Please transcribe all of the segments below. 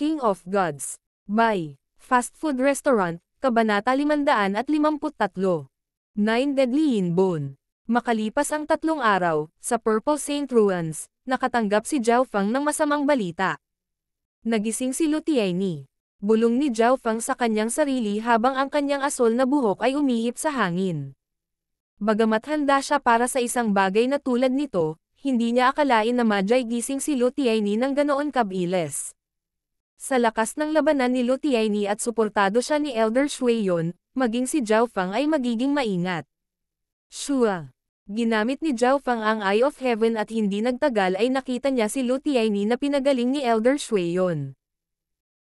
King of Gods. By Fast Food Restaurant, Kabanata 553. 9 Deadly Yin Bone. Makalipas ang 3 araw, sa Purple Saint Ruins, nakatanggap si Zhao Feng ng masamang balita. Nagising si Lu Tianyi. Bulong ni Zhao Feng sa kanyang sarili habang ang kanyang asol na buhok ay umihip sa hangin. Bagamat handa siya para sa isang bagay na tulad nito, hindi niya akalain na madyay gising si Lu Tianyi ng ganoon kabilis. Sa lakas ng labanan ni Lu Tianyi at suportado siya ni Elder Shuiyon, maging si Zhao Feng ay magiging maingat. Shua. Ginamit ni Zhao Feng ang Eye of Heaven at hindi nagtagal ay nakita niya si Lu Tianyi na pinagaling ni Elder Shuiyon.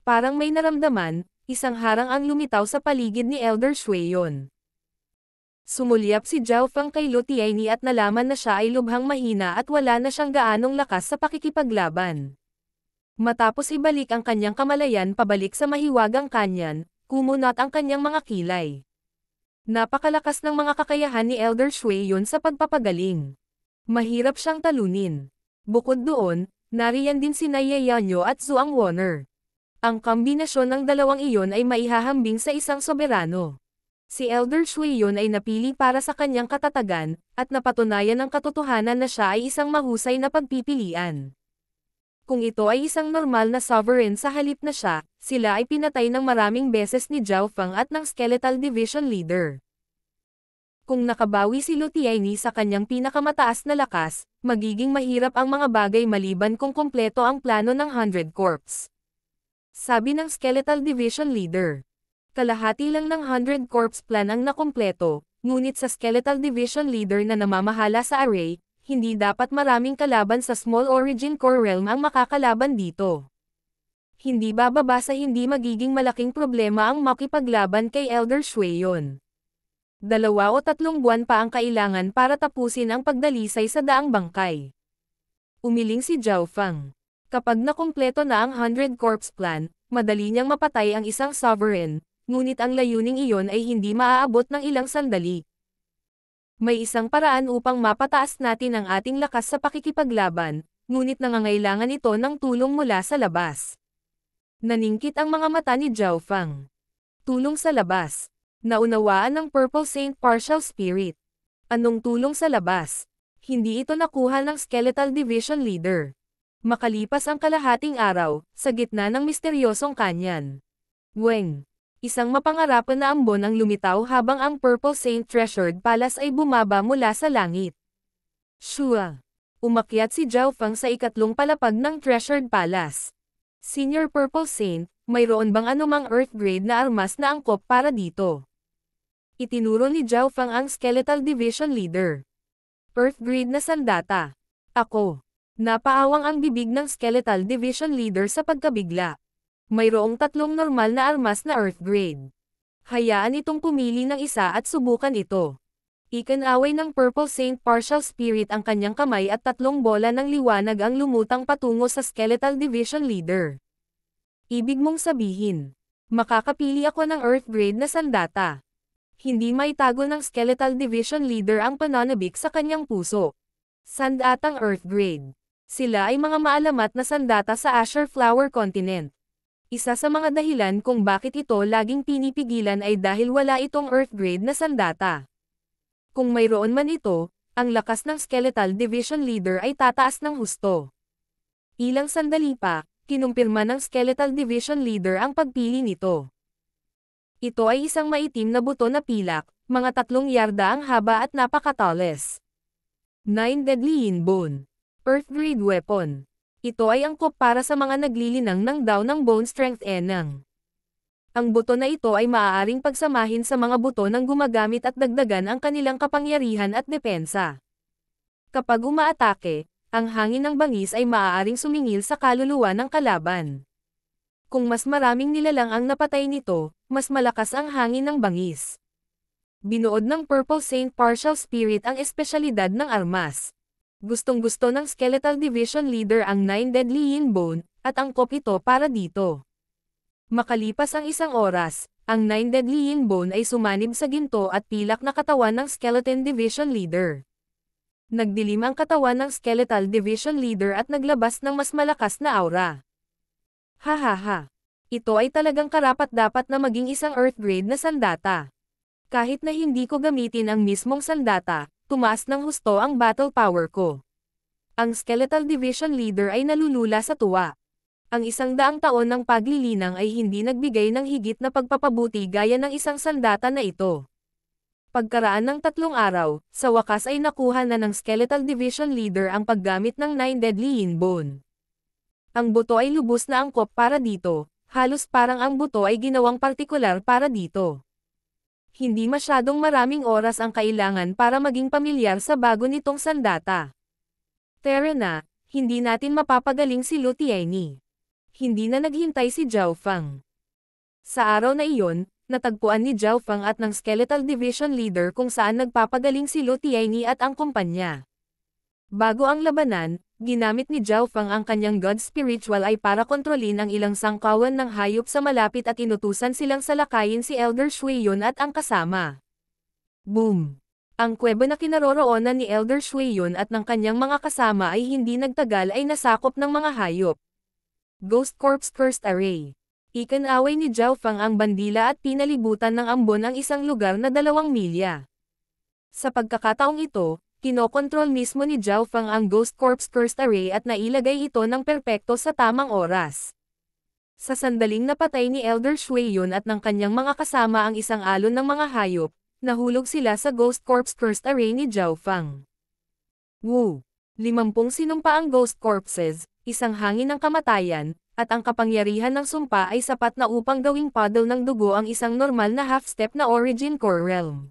Parang may naramdaman, isang harang ang lumitaw sa paligid ni Elder Shuiyon. Sumulyap si Zhao Feng kay Lu Tianyi at nalaman na siya ay lubhang mahina at wala na siyang gaanong lakas sa pakikipaglaban. Matapos ibalik ang kanyang kamalayan pabalik sa mahiwagang kanyan, kumunat ang kanyang mga kilay. Napakalakas ng mga kakayahan ni Elder Shuiyon sa pagpapagaling. Mahirap siyang talunin. Bukod doon, nariyan din si Ye Yanyo at Zhuang Wener. Ang kombinasyon ng dalawang iyon ay maihahambing sa isang soberano. Si Elder Shuiyon ay napili para sa kanyang katatagan, at napatunayan ng katotohanan na siya ay isang mahusay na pagpipilian. Kung ito ay isang normal na sovereign sa halip na siya, sila ay pinatay ng maraming beses ni Zhao Feng at ng Skeletal Division Leader. Kung nakabawi si Lu Tianyi sa kanyang pinakamataas na lakas, magiging mahirap ang mga bagay maliban kung kompleto ang plano ng 100 Corps. Sabi ng Skeletal Division Leader. Kalahati lang ng 100 Corps plan ang nakumpleto, ngunit sa Skeletal Division Leader na namamahala sa array, hindi dapat maraming kalaban sa Small Origin Core Realm ang makakalaban dito. Hindi bababa sa hindi magiging malaking problema ang makipaglaban kay Elder Shuiyon. 2 o 3 buwan pa ang kailangan para tapusin ang pagdalisay sa daang bangkay. Umiling si Zhao Feng. Kapag nakumpleto na ang 100 Corps plan, madali niyang mapatay ang isang sovereign, ngunit ang layuning iyon ay hindi maaabot ng ilang sandali. May isang paraan upang mapataas natin ang ating lakas sa pakikipaglaban, ngunit nangangailangan ito ng tulong mula sa labas. Naningkit ang mga mata ni Zhao Feng. Tulong sa labas. Naunawaan ng Purple Saint Partial Spirit. Anong tulong sa labas? Hindi ito nakuha ng Skeletal Division Leader. Makalipas ang kalahating araw, sa gitna ng misteryosong kanyan. Weng. Isang mapangarapan na ambon ang lumitaw habang ang Purple Saint Treasured Palace ay bumaba mula sa langit. Shua. Umakyat si Zhao Feng sa ikatlong palapag ng Treasured Palace. Senior Purple Saint, mayroon bang anumang Earth Grade na armas na angkop para dito? Itinuro ni Zhao Feng ang Skeletal Division Leader. Earth Grade na sandata. Ako. Napaawang ang bibig ng Skeletal Division Leader sa pagkabigla. Mayroong 3 normal na armas na Earth Grade. Hayaan itong pumili ng isa at subukan ito. Ikanaway ng Purple Saint Partial Spirit ang kanyang kamay at 3 bola ng liwanag ang lumutang patungo sa Skeletal Division Leader. Ibig mong sabihin, makakapili ako ng Earth Grade na sandata. Hindi maitago ng Skeletal Division Leader ang pananabik sa kanyang puso. Sandatang Earth Grade. Sila ay mga maalamat na sandata sa Azure Flower Continent. Isa sa mga dahilan kung bakit ito laging pinipigilan ay dahil wala itong Earth Grade na sandata. Kung mayroon man ito, ang lakas ng Skeletal Division Leader ay tataas ng husto. Ilang sandali pa, kinumpirma ng Skeletal Division Leader ang pagpili nito. Ito ay isang maitim na buto na pilak, mga 3 yarda ang haba at napakatalas. 9 Deadly Yin Bone. Earth Grade Weapon. Ito ay angkop para sa mga naglilinang ng daw ng Bone Strength Enang. Ang buto na ito ay maaaring pagsamahin sa mga buto ng gumagamit at dagdagan ang kanilang kapangyarihan at depensa. Kapag umaatake, ang hangin ng bangis ay maaaring sumingil sa kaluluwa ng kalaban. Kung mas maraming nilalang ang napatay nito, mas malakas ang hangin ng bangis. Binuod ng Purple Saint Partial Spirit ang espesyalidad ng armas. Gustong-gusto ng Skeletal Division Leader ang 9 Deadly Yin Bone, at angkop ito para dito. Makalipas ang 1 oras, ang 9 Deadly Yin Bone ay sumanib sa ginto at pilak na katawan ng Skeleton Division Leader. Nagdilim ang katawan ng Skeletal Division Leader at naglabas ng mas malakas na aura. Hahaha. Ito ay talagang karapat-dapat na maging isang Earth grade na sandata. Kahit na hindi ko gamitin ang mismong sandata, tumaas ng husto ang battle power ko. Ang Skeletal Division Leader ay nalulula sa tuwa. Ang 100 taon ng paglilinang ay hindi nagbigay ng higit na pagpapabuti gaya ng isang sandata na ito. Pagkaraan ng 3 araw, sa wakas ay nakuha na ng Skeletal Division Leader ang paggamit ng 9 Deadly Inbone. Ang buto ay lubos na angkop para dito, halos parang ang buto ay ginawang partikular para dito. Hindi masyadong maraming oras ang kailangan para maging pamilyar sa bago nitong sandata. Tara na, hindi natin mapapagaling si Lu Tianyi. Hindi na naghintay si Zhao Fang. Sa araw na iyon, natagpuan ni Zhao Fang at ng Skeletal Division Leader kung saan nagpapagaling si Lu Tianyi at ang kumpanya. Bago ang labanan, ginamit ni Zhao Fang ang kanyang God Spiritual Eye para kontrolin ang ilang sangkawan ng hayop sa malapit at inutusan silang salakayin si Elder Shuiyun at ang kasama. Boom! Ang kuweba na kinaroroonan ni Elder Shuiyun at ng kanyang mga kasama ay hindi nagtagal ay nasakop ng mga hayop. Ghost Corpse Cursed Array. Ikinaway ni Zhao Fang ang bandila at pinalibutan ng ambon ang isang lugar na 2 milya. Sa pagkakataong ito, kinokontrol mismo ni Zhao Fang ang Ghost Corpse Cursed Array at nailagay ito ng perpekto sa tamang oras. Sa sandaling napatay ni Elder Shuiyun at ng kanyang mga kasama ang isang alon ng mga hayop, nahulog sila sa Ghost Corpse Cursed Array ni Zhao Fang. Woo! 50 sinumpa ang Ghost Corpses, isang hangin ng kamatayan, at ang kapangyarihan ng sumpa ay sapat na upang gawing puddle ng dugo ang isang normal na half-step na Origin Core Realm.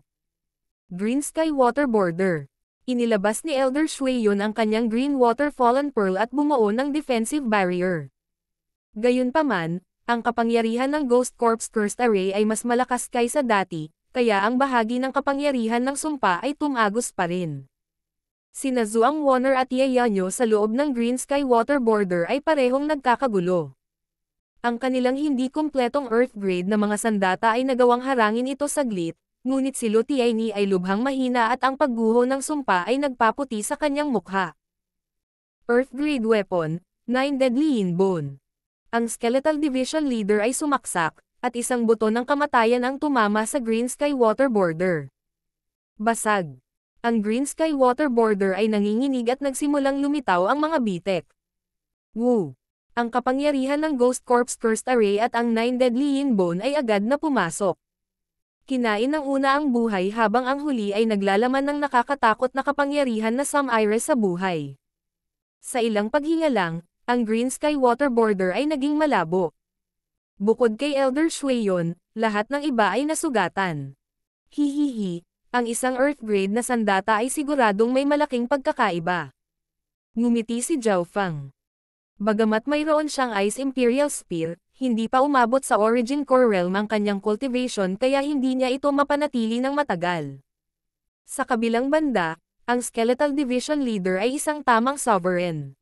Green Sky Water Border. Inilabas ni Elder Shuiyun ang kanyang Green Water Fallen Pearl at bumuo ng defensive barrier. Gayunpaman, ang kapangyarihan ng Ghost Corpse Cursed Array ay mas malakas kaysa dati, kaya ang bahagi ng kapangyarihan ng sumpa ay tumagos pa rin. Sina Zhuang Wonner at Ye Yanyo sa loob ng Green Sky Water Border ay parehong nagkakagulo. Ang kanilang hindi kumpletong Earth grade na mga sandata ay nagawang harangin ito saglit, ngunit si Lu Tianyi ay lubhang mahina at ang pagguho ng sumpa ay nagpaputi sa kanyang mukha. Earth grade weapon, 9 Deadly Inbone. Ang Skeletal Division Leader ay sumaksak, at isang buto ng kamatayan ang tumama sa Green Sky Water Border. Basag. Ang Green Sky Water Border ay nanginginig at nagsimulang lumitaw ang mga bitek. Woo! Ang kapangyarihan ng Ghost Corpse Cursed Array at ang 9 Deadly Inbone ay agad na pumasok. Kinain ng una ang buhay habang ang huli ay naglalaman ng nakakatakot na kapangyarihan na Some Iris sa buhay. Sa ilang paghinga lang, ang Green Sky Water Border ay naging malabo. Bukod kay Elder Shuiyun, lahat ng iba ay nasugatan. Hihihi, ang isang Earth grade na sandata ay siguradong may malaking pagkakaiba. Ngumiti si Zhao Fang. Bagamat mayroon siyang Ice Imperial Spear, hindi pa umabot sa Origin Core Realm ang kanyang cultivation kaya hindi niya ito mapanatili ng matagal. Sa kabilang banda, ang Skeletal Division Leader ay isang tamang sovereign.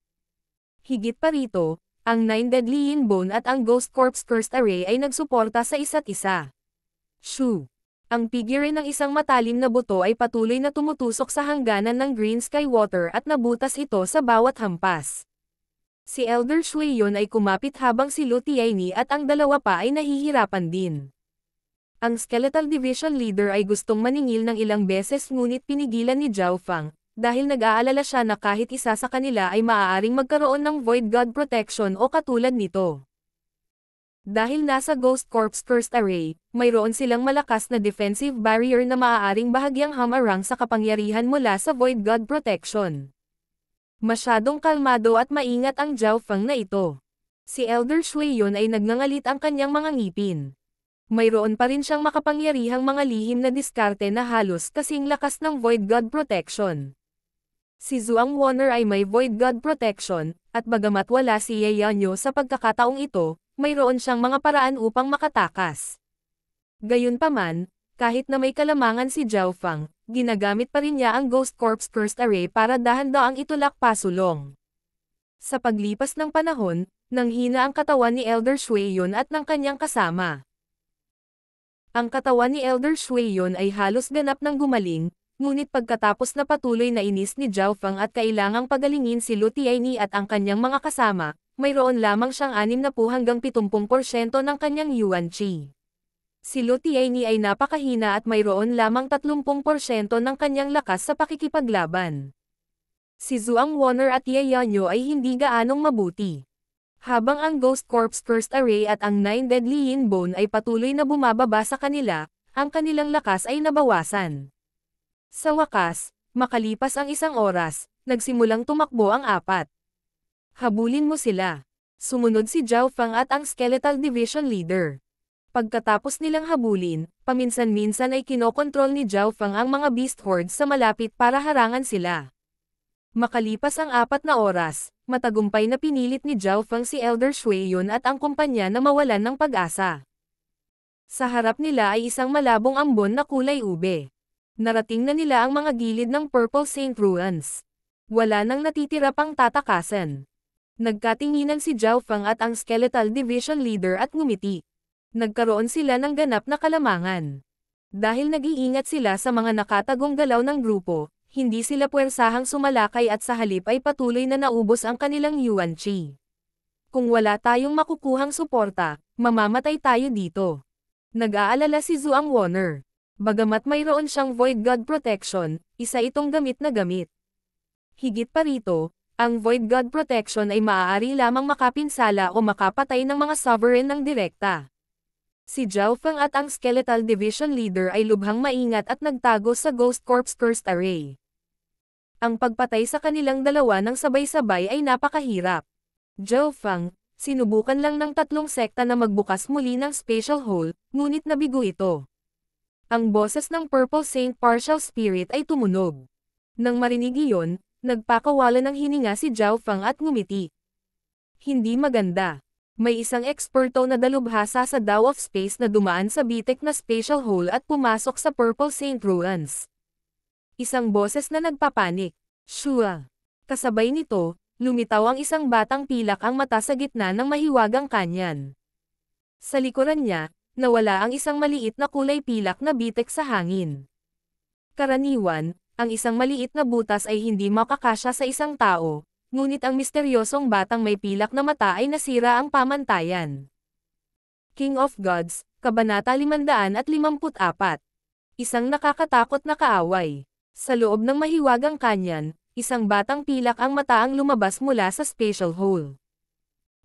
Higit pa rito, ang 9 Deadly Inbone at ang Ghost Corpse Cursed Array ay nagsuporta sa isa't isa. Shoo! Ang figure ng isang matalim na buto ay patuloy na tumutusok sa hangganan ng Green Sky Water at nabutas ito sa bawat hampas. Si Elder Shuiyun ay kumapit habang si Lu Tianyi at ang dalawa pa ay nahihirapan din. Ang Skeletal Division Leader ay gustong maningil ng ilang beses ngunit pinigilan ni Zhao Fang, dahil nag-aalala siya na kahit isa sa kanila ay maaaring magkaroon ng Void God Protection o katulad nito. Dahil nasa Ghost Corpse Cursed Array, mayroon silang malakas na defensive barrier na maaaring bahagyang hamarang sa kapangyarihan mula sa Void God Protection. Masyadong kalmado at maingat ang Zhao Fang na ito. Si Elder Shuiyun ay nagngangalit ang kanyang mga ngipin. Mayroon pa rin siyang makapangyarihang mga lihim na diskarte na halos kasing lakas ng Void God Protection. Si Zhuang Wonner ay may Void God Protection, at bagamat wala si Ye Yanyo sa pagkakataong ito, mayroon siyang mga paraan upang makatakas. Gayunpaman, kahit na may kalamangan si Zhao Fang, ginagamit pa rin niya ang Ghost Corpse Cursed Array para dahan-daang itulak pasulong. Sa paglipas ng panahon, nanghina ang katawan ni Elder Shuiyun at ng kanyang kasama. Ang katawan ni Elder Shuiyun ay halos ganap ng gumaling, ngunit pagkatapos na patuloy na inis ni Zhao Fang at kailangang pagalingin si Lu Tianyi at ang kanyang mga kasama, mayroon lamang siyang 60 hanggang 70% ng kanyang yuan chi. Si Lu Tianyi ay napakahina at mayroon lamang 30% ng kanyang lakas sa pakikipaglaban. Si Zhuang Wonner at Ye Yanyo ay hindi gaanong mabuti. Habang ang Ghost Corp's First Array at ang 9 Deadly Yin Bone ay patuloy na bumababa sa kanila, ang kanilang lakas ay nabawasan. Sa wakas, makalipas ang 1 oras, nagsimulang tumakbo ang 4. Habulin mo sila. Sumunod si Zhao Feng at ang Skeletal Division Leader. Pagkatapos nilang habulin, paminsan-minsan ay kinokontrol ni Zhao Feng ang mga Beast Hordes sa malapit para harangan sila. Makalipas ang 4 na oras, matagumpay na pinilit ni Zhao Feng si Elder Shui Yun at ang kumpanya na mawalan ng pag-asa. Sa harap nila ay isang malabong ambon na kulay ube. Narating na nila ang mga gilid ng Purple Saint Ruins. Wala nang natitira pang tatakasan. Nagkatinginan si Zhao Feng at ang Skeletal Division Leader at ngumiti. Nagkaroon sila ng ganap na kalamangan. Dahil nag-iingat sila sa mga nakatagong galaw ng grupo, hindi sila puwersahang sumalakay at sa halip ay patuloy na naubos ang kanilang yuan chi. Kung wala tayong makukuhang suporta, mamamatay tayo dito. Nag-aalala si Zhuang Wonner. Bagamat mayroon siyang Void God Protection, isa itong gamit na gamit. Higit pa rito, ang Void God Protection ay maaari lamang makapinsala o makapatay ng mga sovereign ng direkta. Si Zhao Feng at ang Skeletal Division Leader ay lubhang maingat at nagtago sa Ghost Corp's First Array. Ang pagpatay sa kanilang dalawa ng sabay-sabay ay napakahirap. Zhao Feng, sinubukan lang ng 3 sekta na magbukas muli ng Spatial Hole, ngunit nabigo ito. Ang boses ng Purple Saint Partial Spirit ay tumunog. Nang marinig iyon, nagpakawala ng hininga si Zhao Feng at ngumiti. Hindi maganda. May isang eksperto na dalubhasa sa Dao of Space na dumaan sa bitek na Spatial Hole at pumasok sa Purple Saint Ruins. Isang boses na nagpapanik. Shua. Kasabay nito, lumitaw ang isang batang pilak ang mata sa gitna ng mahiwagang kanyan. Sa likuran niya, nawala ang isang maliit na kulay pilak na bitek sa hangin. Karaniwan, ang isang maliit na butas ay hindi makakasya sa isang tao, ngunit ang misteryosong batang may pilak na mata ay nasira ang pamantayan. King of Gods, Kabanata 554. Isang nakakatakot na kaaway. Sa loob ng mahiwagang kanyan, isang batang pilak ang mata ang lumabas mula sa Spatial Hole.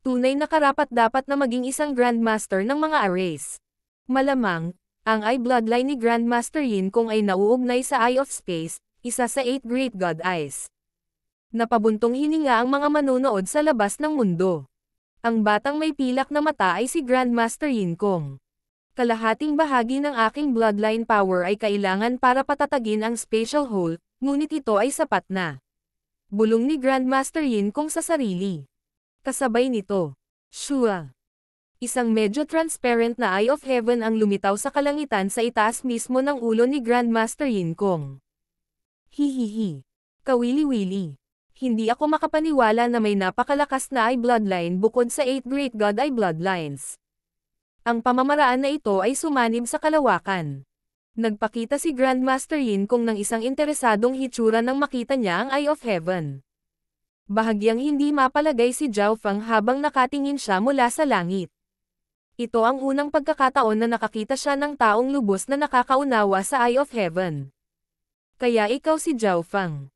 Tunay na karapat-dapat na maging isang Grandmaster ng mga arrays. Malamang, ang Eye Bloodline ni Grandmaster Yin Kong ay nauugnay sa Eye of Space, isa sa 8 Great God Eyes. Napabuntong hininga ang mga manonood sa labas ng mundo. Ang batang may pilak na mata ay si Grandmaster Yin Kong. Kalahating bahagi ng aking bloodline power ay kailangan para patatagin ang Spatial Hole, ngunit ito ay sapat na. Bulong ni Grandmaster Yin Kong sa sarili. Kasabay nito, Shua. Isang medyo transparent na Eye of Heaven ang lumitaw sa kalangitan sa itaas mismo ng ulo ni Grandmaster Yin Kong. Hihihi. Kawili-wili. Hindi ako makapaniwala na may napakalakas na Eye Bloodline bukod sa 8 Great God Eye Bloodlines. Ang pamamaraan na ito ay sumanib sa kalawakan. Nagpakita si Grandmaster Yin Kong ng isang interesadong hitsura nang makita niya ang Eye of Heaven. Bahagyang hindi mapalagay si Zhao Feng habang nakatingin siya mula sa langit. Ito ang unang pagkakataon na nakakita siya ng taong lubos na nakakaunawa sa Eye of Heaven. Kaya ikaw si Zhao Feng.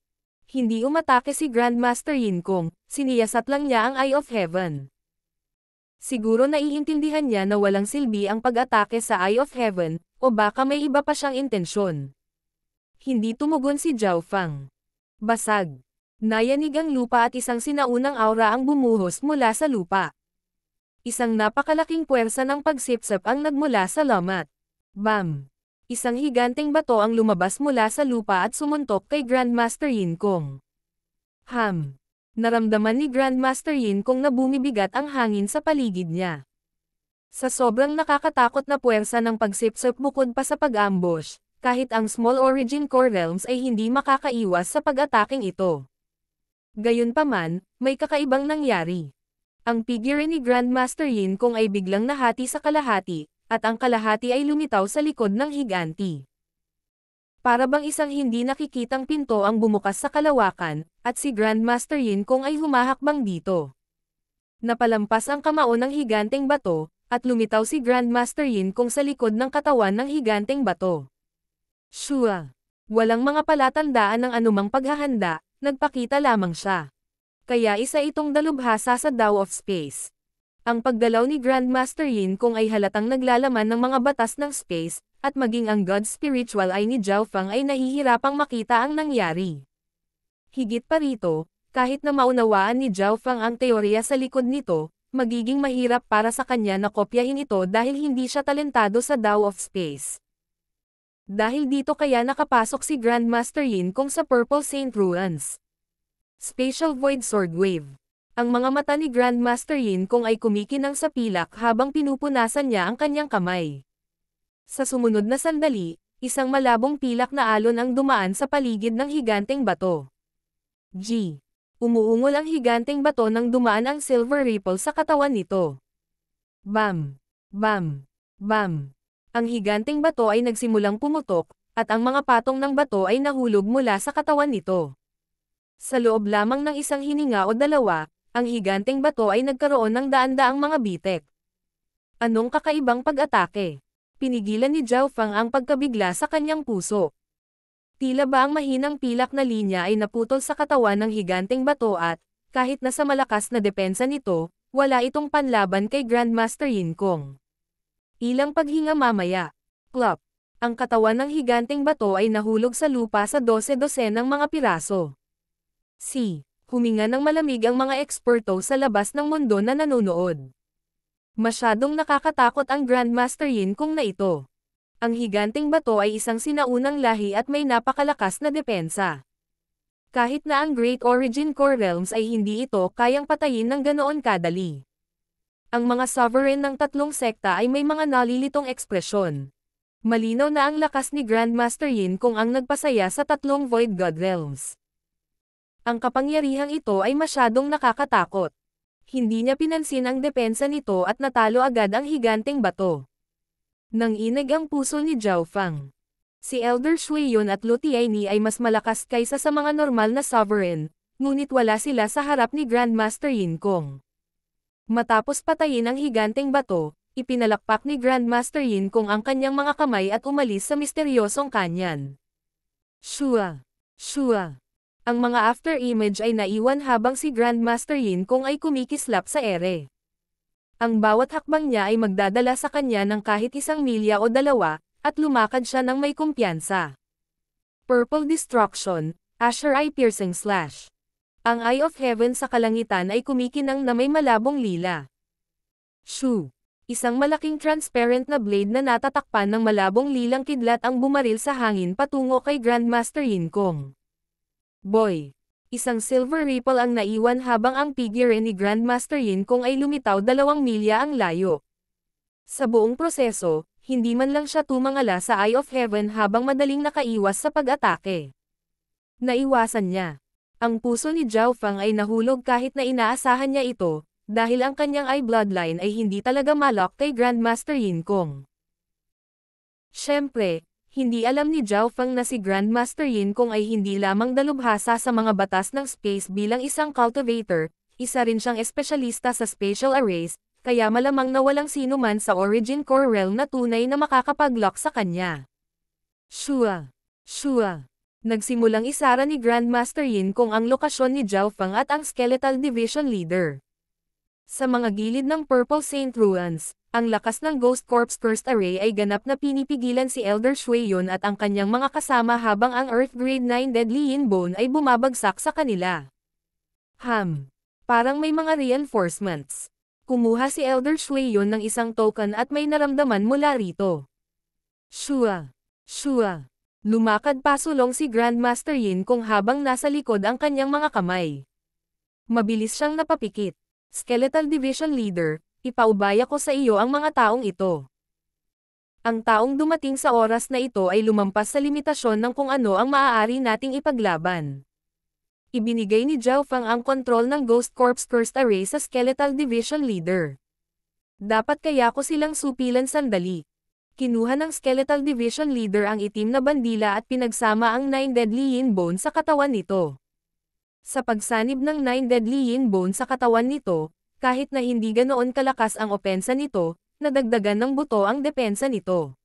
Hindi umatake si Grandmaster Yin Kong, siniyasat lang niya ang Eye of Heaven. Siguro naiintindihan niya na walang silbi ang pag-atake sa Eye of Heaven, o baka may iba pa siyang intensyon. Hindi tumugon si Zhao Feng. Basag. Nayanig ang lupa at isang sinaunang aura ang bumuhos mula sa lupa. Isang napakalaking puwersa ng pagsipsip ang nagmula sa lamat. Bam! Isang higanteng bato ang lumabas mula sa lupa at sumuntok kay Grandmaster Yin Kong. Ham! Naramdaman ni Grandmaster Yin Kong na bumibigat ang hangin sa paligid niya. Sa sobrang nakakatakot na puwersa ng pagsipsip bukod pa sa pag-ambush, kahit ang Small Origin Core Realms ay hindi makakaiwas sa pag-ataking ito. Gayunpaman, may kakaibang nangyari. Ang figure ni Grandmaster Yin Kong ay biglang nahati sa kalahati, at ang kalahati ay lumitaw sa likod ng higanti. Para bang isang hindi nakikitang pinto ang bumukas sa kalawakan, at si Grandmaster Yin Kong ay humahakbang dito. Napalampas ang kamao ng higanteng bato, at lumitaw si Grandmaster Yin Kong sa likod ng katawan ng higanteng bato. Shua! Walang mga palatandaan ng anumang paghahanda, nagpakita lamang siya. Kaya isa itong dalubhasa sa Tao of Space. Ang paggalaw ni Grandmaster Yin Kong ay halatang naglalaman ng mga batas ng space, at maging ang God Spiritual Eye ni Zhao Fang ay nahihirapang makita ang nangyari. Higit pa rito, kahit na maunawaan ni Zhao Fang ang teorya sa likod nito, magiging mahirap para sa kanya na kopyahin ito dahil hindi siya talentado sa Tao of Space. Dahil dito kaya nakapasok si Grandmaster Yin Kong sa Purple Saint Ruins. Spatial Void Sword Wave. Ang mga mata ni Grandmaster Yin Kong ay kumikinang sa pilak habang pinupunasan niya ang kanyang kamay. Sa sumunod na sandali, isang malabong pilak na alon ang dumaan sa paligid ng higanteng bato. G. Umuungol ang higanteng bato nang dumaan ang silver ripple sa katawan nito. Bam! Bam! Bam! Ang higanteng bato ay nagsimulang pumutok, at ang mga patong ng bato ay nahulog mula sa katawan nito. Sa loob lamang ng isang hininga o dalawa, ang higanteng bato ay nagkaroon ng daan-daang mga bitek. Anong kakaibang pag-atake? Pinigilan ni Zhao Fang ang pagkabigla sa kanyang puso. Tila ba ang mahinang pilak na linya ay naputol sa katawan ng higanteng bato at, kahit na sa malakas na depensa nito, wala itong panlaban kay Grandmaster Yin Kong. Ilang paghinga mamaya. Plop! Ang katawan ng higanteng bato ay nahulog sa lupa sa 12 ng mga piraso. Huminga ng malamig ang mga eksperto sa labas ng mundo na nanonood. Masyadong nakakatakot ang Grandmaster Yin Kong na ito. Ang higanteng bato ay isang sinaunang lahi at may napakalakas na depensa. Kahit na ang Great Origin Core Realms ay hindi ito kayang patayin ng ganoon kadali. Ang mga sovereign ng tatlong sekta ay may mga nalilitong ekspresyon. Malinaw na ang lakas ni Grandmaster Yin Kong ang nagpasaya sa tatlong Void God Realms. Ang kapangyarihang ito ay masyadong nakakatakot. Hindi niya pinansin ang depensa nito at natalo agad ang higanteng bato. Nanginig ang puso ni Zhao Fang. Si Elder Shui Yun at Lu Tianyi ay mas malakas kaysa sa mga normal na sovereign, ngunit wala sila sa harap ni Grandmaster Yin Kong. Matapos patayin ang higanteng bato, ipinalakpak ni Grandmaster Yin Kong ang kanyang mga kamay at umalis sa misteryosong kanyan. Shua! Shua! Ang mga after-image ay naiwan habang si Grandmaster Yin Kong ay kumikislap sa ere. Ang bawat hakbang niya ay magdadala sa kanya ng kahit 1 milya o 2, at lumakad siya ng may kumpiyansa. Purple Destruction, Asher Eye Piercing Slash. Ang Eye of Heaven sa kalangitan ay kumikinang na may malabong lila. Shoo! Isang malaking transparent na blade na natatakpan ng malabong lilang kidlat ang bumaril sa hangin patungo kay Grandmaster Yin Kong. Boy! Isang silver ripple ang naiwan habang ang figure ni Grandmaster Yin Kong ay lumitaw 2 milya ang layo. Sa buong proseso, hindi man lang siya tumangala sa Eye of Heaven habang madaling nakaiwas sa pag-atake. Naiwasan niya. Ang puso ni Zhao Fang ay nahulog kahit na inaasahan niya ito, dahil ang kanyang eye bloodline ay hindi talaga malok kay Grandmaster Yin Kong. Siyempre, hindi alam ni Zhao Fang na si Grandmaster Yin Kong ay hindi lamang dalubhasa sa mga batas ng space bilang isang cultivator, isa rin siyang espesyalista sa spatial arrays, kaya malamang na walang sino man sa Origin Core Realm na tunay na makakapag-lock sa kanya. Shua! Shua! Nagsimulang isara ni Grandmaster Yin Kong ang lokasyon ni Zhao Fang at ang Skeletal Division Leader. Sa mga gilid ng Purple Saint Ruins, ang lakas ng Ghost Corpse Cursed Array ay ganap na pinipigilan si Elder Shui Yun at ang kanyang mga kasama habang ang Earth Grade 9 Deadly Yin Bone ay bumabagsak sa kanila. Parang may mga reinforcements. Kumuha si Elder Shui Yun ng isang token at may naramdaman mula rito. Shua! Shua! Lumakad pasulong si Grandmaster Yin Kong habang nasa likod ang kanyang mga kamay. Mabilis siyang napapikit. Skeletal Division Leader, ipaubaya ko sa iyo ang mga taong ito. Ang taong dumating sa oras na ito ay lumampas sa limitasyon ng kung ano ang maaari nating ipaglaban. Ibinigay ni Zhao Fang ang kontrol ng Ghost Corpse Cursed Array sa Skeletal Division Leader. Dapat kaya ko silang supilan sandali. Kinuha ng Skeletal Division Leader ang itim na bandila at pinagsama ang 9 Deadly Yin Bone sa katawan nito. Sa pagsanib ng 9 Deadly Yin Bone sa katawan nito, Kahit na hindi ganoon kalakas ang opensa nito, nadagdagan ng buto ang depensa nito.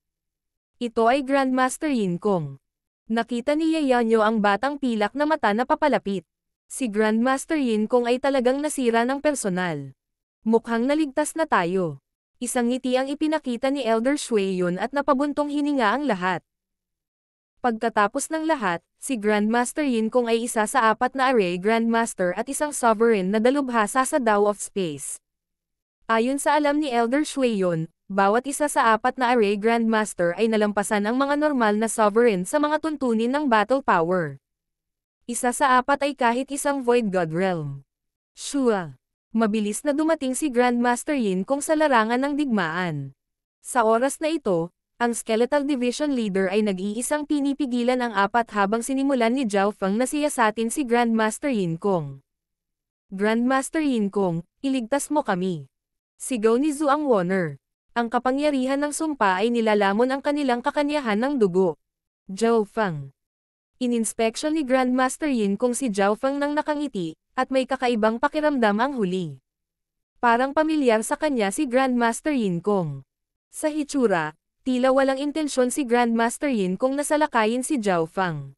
Ito ay Grandmaster Yin Kong. Nakita ni Yayanyo ang batang pilak na mata na papalapit. Si Grandmaster Yin Kong ay talagang nasira ng personal. Mukhang naligtas na tayo. Isang ngiti ang ipinakita ni Elder Shueyon at napabuntong hininga ang lahat. Pagkatapos ng lahat, si Grandmaster Yin Kong ay isa sa 4 na Array Grandmaster at isang Sovereign na dalubhasa sa Dao of Space. Ayon sa alam ni Elder Shueyon, bawat isa sa 4 na Array Grandmaster ay nalampasan ang mga normal na Sovereign sa mga tuntunin ng battle power. Isa sa 4 ay kahit isang Void God Realm. Shua. Mabilis na dumating si Grandmaster Yin Kong sa larangan ng digmaan. Sa oras na ito, ang Skeletal Division Leader ay nag-iisang pinipigilan ang 4 habang sinimulan ni Zhao Feng na siyasatin si Grandmaster Yin Kong. Grandmaster Yin Kong, iligtas mo kami. Sigaw ni Zhuang Wonner. Ang kapangyarihan ng sumpa ay nilalamon ang kanilang kakanyahan ng dugo. Zhao Feng. Ininspeksyon ni Grandmaster Yin Kong si Zhao Feng nang nakangiti, at may kakaibang pakiramdam ang huli. Parang pamilyar sa kanya si Grandmaster Yin Kong. Sa hitsura, tila walang intensyon si Grandmaster Yin Kong na salakayin si Zhao Feng.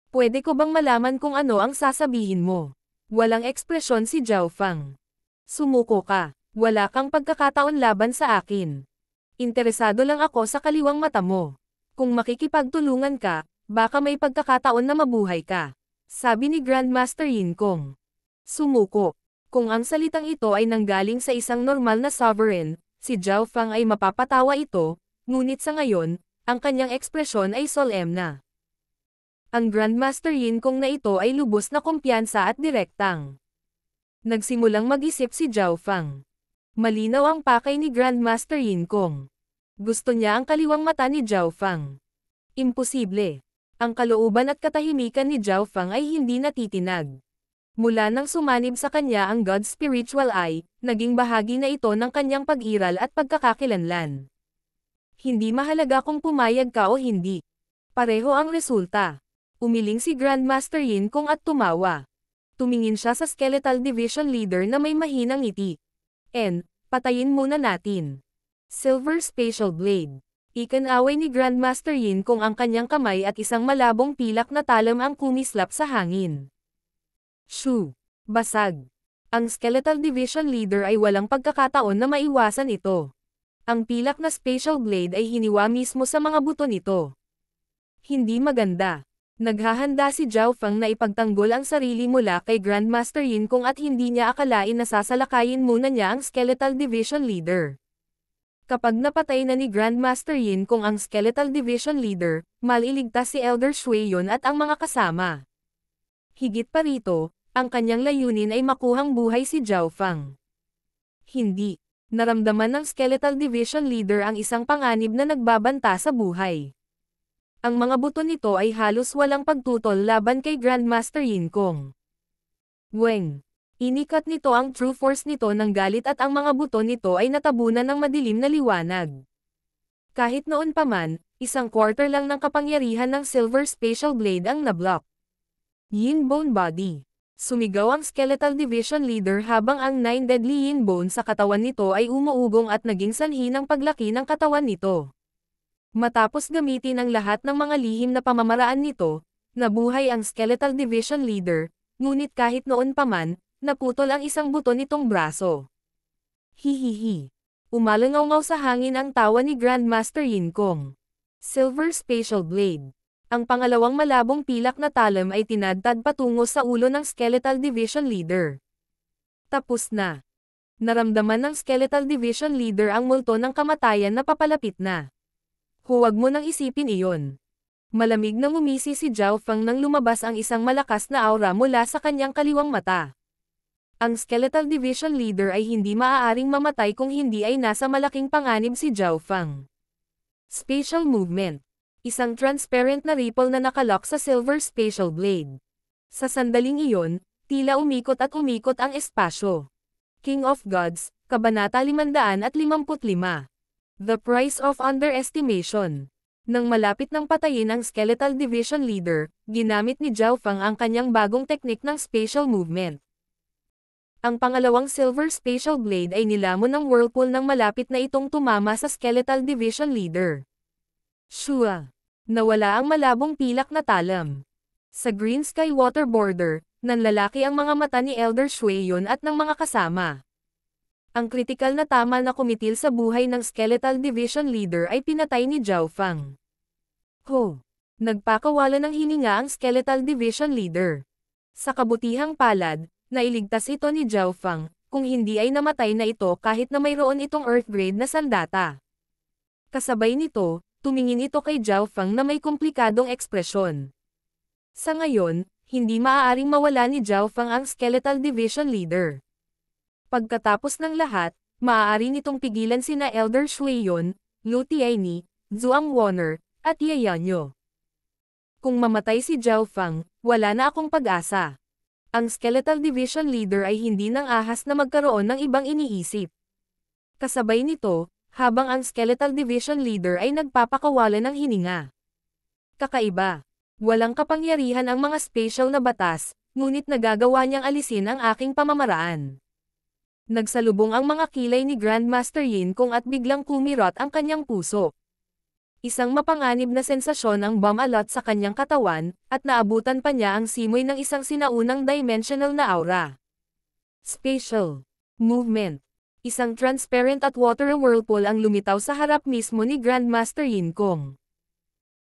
Pwede ko bang malaman kung ano ang sasabihin mo? Walang ekspresyon si Zhao Feng. Sumuko ka. Wala kang pagkakataon laban sa akin. Interesado lang ako sa kaliwang mata mo. Kung makikipagtulungan ka, baka may pagkakataon na mabuhay ka. Sabi ni Grandmaster Yin Kong. Sumuko. Kung ang salitang ito ay nanggaling sa isang normal na sovereign, si Zhao Feng ay mapapatawa ito, ngunit sa ngayon, ang kanyang ekspresyon ay solemna. Ang Grandmaster Yin Kong na ito ay lubos na kumpiyansa at direktang. Nagsimulang mag-isip si Zhao Feng. Malinaw ang pakay ni Grandmaster Yin Kong. Gusto niya ang kaliwang mata ni Zhao Feng. Imposible. Ang kalooban at katahimikan ni Zhao Feng ay hindi natitinag. Mula nang sumanib sa kanya ang God's Spiritual Eye, naging bahagi na ito ng kanyang pag-iral at pagkakakilanlan. Hindi mahalaga kung pumayag ka o hindi. Pareho ang resulta. Umiling si Grandmaster Yin Kong at tumawa. Tumingin siya sa Skeletal Division Leader na may mahinang ngiti. Patayin muna natin. Silver Spatial Blade. Ikanaway ni Grandmaster Yin Kong ang kanyang kamay at isang malabong pilak na talam ang kumislap sa hangin. Shoo! Basag. Ang Skeletal Division Leader ay walang pagkakataon na maiwasan ito. Ang pilak na Spatial Blade ay hiniwa mismo sa mga buto nito. Hindi maganda. Naghahanda si Zhao Feng na ipagtanggol ang sarili mula kay Grandmaster Yin Kong at hindi niya akalain na sasalakayin muna niya ang Skeletal Division Leader. Kapag napatay na ni Grandmaster Yin Kong ang Skeletal Division Leader, maliligtas si Elder Shueyon at ang mga kasama. Higit pa rito, ang kanyang layunin ay makuhang buhay si Zhao Feng. Hindi. Naramdaman ng Skeletal Division Leader ang isang panganib na nagbabanta sa buhay. Ang mga buto nito ay halos walang pagtutol laban kay Grandmaster Yin Kong. Weng. Inikat nito ang true force nito ng galit at ang mga buto nito ay natabunan ng madilim na liwanag. Kahit noon pa man, 1/4 lang ng kapangyarihan ng Silver Spatial Blade ang nablock. Yin Bone Body. Sumigaw ang Skeletal Division Leader habang ang 9 deadly Yin Bone sa katawan nito ay umuugong at naging sanhi ng paglaki ng katawan nito. Matapos gamitin ang lahat ng mga lihim na pamamaraan nito, nabuhay ang Skeletal Division Leader, ngunit kahit noon pa man, naputol ang isang buto nitong braso. Hihihi. Umalangaw-ngaw sa hangin ang tawa ni Grandmaster Yin Kong. Silver Spatial Blade. Ang pangalawang malabong pilak na talam ay tinadtad patungo sa ulo ng Skeletal Division Leader. Tapos na. Naramdaman ng Skeletal Division Leader ang multo ng kamatayan na papalapit na. Huwag mo nang isipin iyon. Malamig na ngumisi si Zhao Feng nang lumabas ang isang malakas na aura mula sa kanyang kaliwang mata. Ang Skeletal Division Leader ay hindi maaaring mamatay kung hindi ay nasa malaking panganib si Zhao Feng. Spatial Movement. Isang transparent na ripple na nakalock sa Silver Spatial Blade. Sa sandaling iyon, tila umikot at umikot ang espasyo. King of Gods, Kabanata 555. The Price of Underestimation. Nang malapit ng patayin ang Skeletal Division Leader, ginamit ni Zhao Feng ang kanyang bagong teknik ng spatial movement. Ang pangalawang Silver Spatial Blade ay nilamon ng whirlpool nang malapit na itong tumama sa Skeletal Division Leader. Shua! Nawala ang malabong pilak na talam. Sa Green Sky Water Border, nanlalaki ang mga mata ni Elder Shueyon at ng mga kasama. Ang kritikal na tama na kumitil sa buhay ng Skeletal Division Leader ay pinatay ni Zhao Fang. Ho! Nagpakawala ng hininga ang Skeletal Division Leader. Sa kabutihang palad, nailigtas ito ni Zhao Fang, kung hindi ay namatay na ito kahit na mayroon itong Earth Grade na sandata. Kasabay nito, tumingin ito kay Zhao Fang na may komplikadong ekspresyon. Sa ngayon, hindi maaaring mawala ni Zhao Fang ang Skeletal Division Leader. Pagkatapos ng lahat, maaari nitong pigilan sina Elder Shueyon, Lu Tianyi, Zhuang Warner, at Ye Yanyo. Kung mamatay si Zhao Fang, wala na akong pag-asa. Ang Skeletal Division Leader ay hindi nang ahas na magkaroon ng ibang iniisip. Kasabay nito, habang ang Skeletal Division Leader ay nagpapakawala ng hininga. Kakaiba. Walang kapangyarihan ang mga spatial na batas, ngunit nagagawa niyang alisin ang aking pamamaraan. Nagsalubong ang mga kilay ni Grandmaster Yin Kong at biglang kumirot ang kanyang puso. Isang mapanganib na sensasyon ang bumalot sa kanyang katawan, at naabutan pa niya ang simoy ng isang sinaunang dimensional na aura. Spatial movement. Isang transparent at water whirlpool ang lumitaw sa harap mismo ni Grandmaster Yin Kong.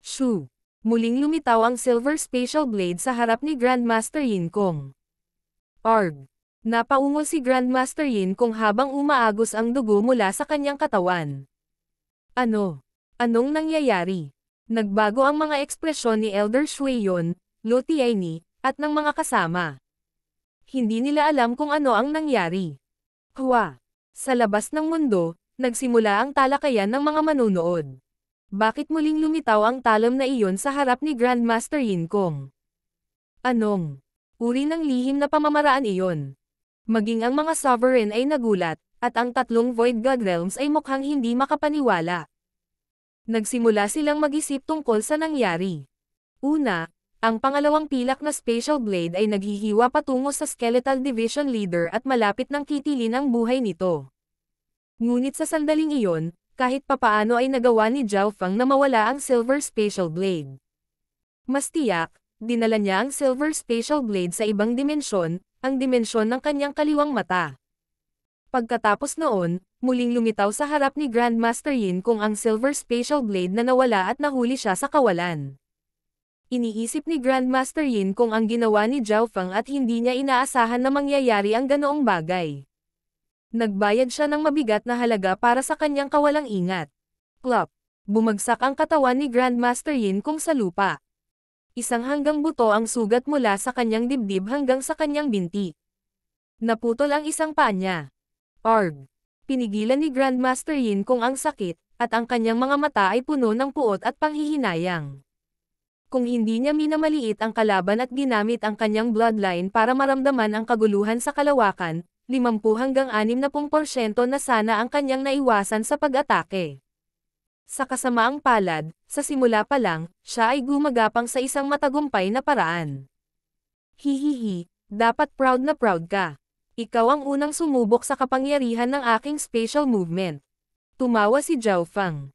Shoo! Muling lumitaw ang Silver Spatial Blade sa harap ni Grandmaster Yin Kong. Arg! Napaungol si Grandmaster Yin Kong habang umaagos ang dugo mula sa kanyang katawan. Ano? Anong nangyayari? Nagbago ang mga ekspresyon ni Elder Shueyon, Lu Tianyi, at ng mga kasama. Hindi nila alam kung ano ang nangyari. Hwa! Sa labas ng mundo, nagsimula ang talakayan ng mga manunood. Bakit muling lumitaw ang talam na iyon sa harap ni Grandmaster Yin Kong? Anong uri ng lihim na pamamaraan iyon? Maging ang mga sovereign ay nagulat, at ang tatlong Void God Realms ay mukhang hindi makapaniwala. Nagsimula silang mag-isip tungkol sa nangyari. Una, ang pangalawang pilak na Spatial Blade ay naghihiwa patungo sa Skeletal Division Leader at malapit ng kitilin ang buhay nito. Ngunit sa sandaling iyon, kahit papaano ay nagawa ni Zhao Fang na mawala ang Silver Spatial Blade. Mas tiyak, dinala niya ang Silver Spatial Blade sa ibang dimensyon, ang dimensyon ng kanyang kaliwang mata. Pagkatapos noon, muling lumitaw sa harap ni Grandmaster Yin Kong ang Silver Spatial Blade na nawala at nahuli siya sa kawalan. Iniisip ni Grandmaster Yin Kong ang ginawa ni Zhao Fang at hindi niya inaasahan na mangyayari ang ganoong bagay. Nagbayad siya ng mabigat na halaga para sa kanyang kawalang ingat. Plop! Bumagsak ang katawan ni Grandmaster Yin Kong sa lupa. Isang hanggang buto ang sugat mula sa kanyang dibdib hanggang sa kanyang binti. Naputol ang isang paa niya. Arg! Pinigilan ni Grandmaster Yin Kong ang sakit, at ang kanyang mga mata ay puno ng puot at panghihinayang. Kung hindi niya minamaliit ang kalaban at ginamit ang kanyang bloodline para maramdaman ang kaguluhan sa kalawakan, 50 hanggang 60% na sana ang kanyang naiwasan sa pag-atake. Sa kasamaang palad, sa simula pa lang, siya ay gumagapang sa isang matagumpay na paraan. Hihihi, dapat proud na proud ka. Ikaw ang unang sumubok sa kapangyarihan ng aking spatial movement. Tumawa si Zhao Fang.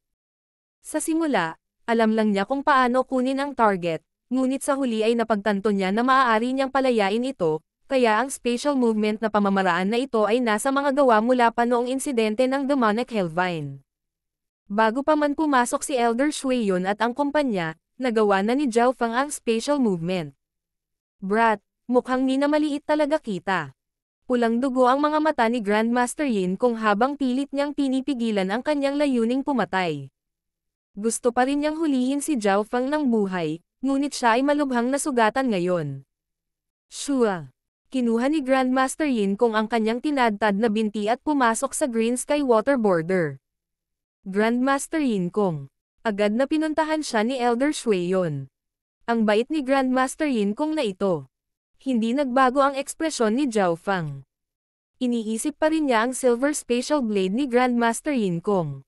Sa simula, alam lang niya kung paano kunin ang target, ngunit sa huli ay napagtanto niya na maaari niyang palayain ito, kaya ang spatial movement na pamamaraan na ito ay nasa mga gawa mula pa noong insidente ng Demonic Hellvine. Bago pa man pumasok si Elder Shueyon at ang kumpanya, nagawa na ni Zhao Fang ang spatial movement. Brat, mukhang minamaliit talaga kita. Pulang dugo ang mga mata ni Grandmaster Yin Kong habang pilit niyang pinipigilan ang kanyang layuning pumatay. Gusto pa rin niyang hulihin si Zhao Fang ng buhay, ngunit siya ay malubhang nasugatan ngayon. Shua! Kinuha ni Grandmaster Yin Kong ang kanyang tinadtad na binti at pumasok sa Green Sky Water Border. Grandmaster Yin Kong. Agad na pinuntahan siya ni Elder Shueyon. Ang bait ni Grandmaster Yin Kong na ito. Hindi nagbago ang ekspresyon ni Zhao Fang. Iniisip pa rin niya ang Silver Spatial Blade ni Grandmaster Yin Kong.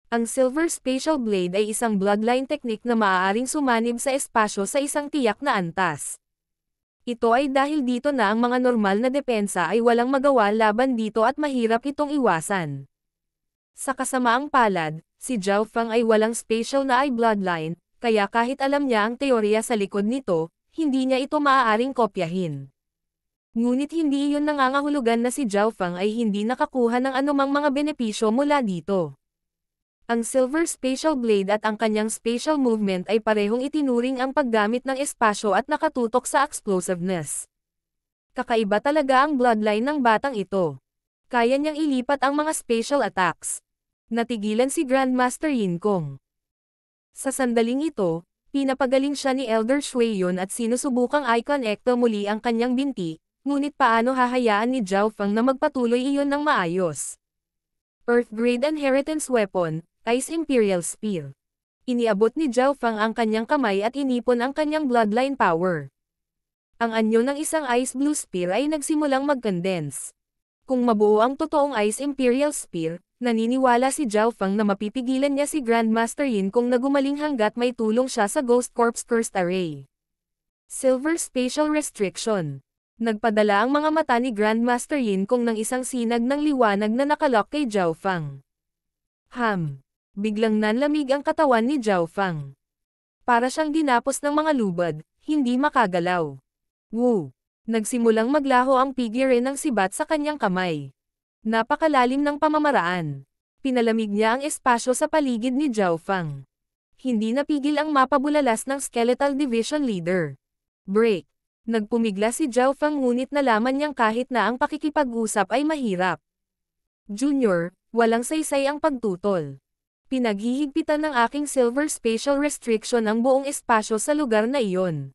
Ang Silver Spatial Blade ay isang bloodline technique na maaaring sumanib sa espasyo sa isang tiyak na antas. Ito ay dahil dito na ang mga normal na depensa ay walang magawa laban dito at mahirap itong iwasan. Sa kasamaang palad, si Zhao Feng ay walang special na eye bloodline, kaya kahit alam niya ang teorya sa likod nito, hindi niya ito maaaring kopyahin. Ngunit hindi iyon nangangahulugan na si Zhao Feng ay hindi nakakuha ng anumang mga benepisyo mula dito. Ang Silver Spatial Blade at ang kanyang spatial movement ay parehong itinuring ang paggamit ng espasyo at nakatutok sa explosiveness. Kakaiba talaga ang bloodline ng batang ito. Kaya niyang ilipat ang mga spatial attacks. Natigilan si Grandmaster Yin Kong. Sa sandaling ito, pinapagaling siya ni Elder Shui Yun at sinusubukang i-connecto muli ang kanyang binti, ngunit paano hahayaan ni Zhao Feng na magpatuloy iyon ng maayos? Earth Grade Inheritance Weapon, Ice Imperial Spear. Iniabot ni Zhao Feng ang kanyang kamay at inipon ang kanyang bloodline power. Ang anyo ng isang Ice Blue Spear ay nagsimulang mag-condense. Kung mabuo ang totoong Ice Imperial Spear, naniniwala si Zhao Feng na mapipigilan niya si Grandmaster Yin Kong na gumaling hanggat may tulong siya sa Ghost Corp's Cursed Array. Silver Spatial Restriction. Nagpadala ang mga mata ni Grandmaster Yin Kong ng isang sinag ng liwanag na nakalock kay Zhao Feng. Biglang nanlamig ang katawan ni Zhao Feng. Para siyang dinapos ng mga lubad, hindi makagalaw. Woo! Nagsimulang maglaho ang figure ng sibat sa kanyang kamay. Napakalalim ng pamamaraan. Pinalamig niya ang espasyo sa paligid ni Zhao Feng. Hindi napigil ang mapabulalas ng Skeletal Division Leader. Break! Nagpumigla si Zhao Feng ngunit nalaman niyang kahit na ang pakikipag-usap ay mahirap. Junior, walang saysay ang pagtutol. Pinaghihigpitan ng aking Silver Spatial Restriction ang buong espasyo sa lugar na iyon.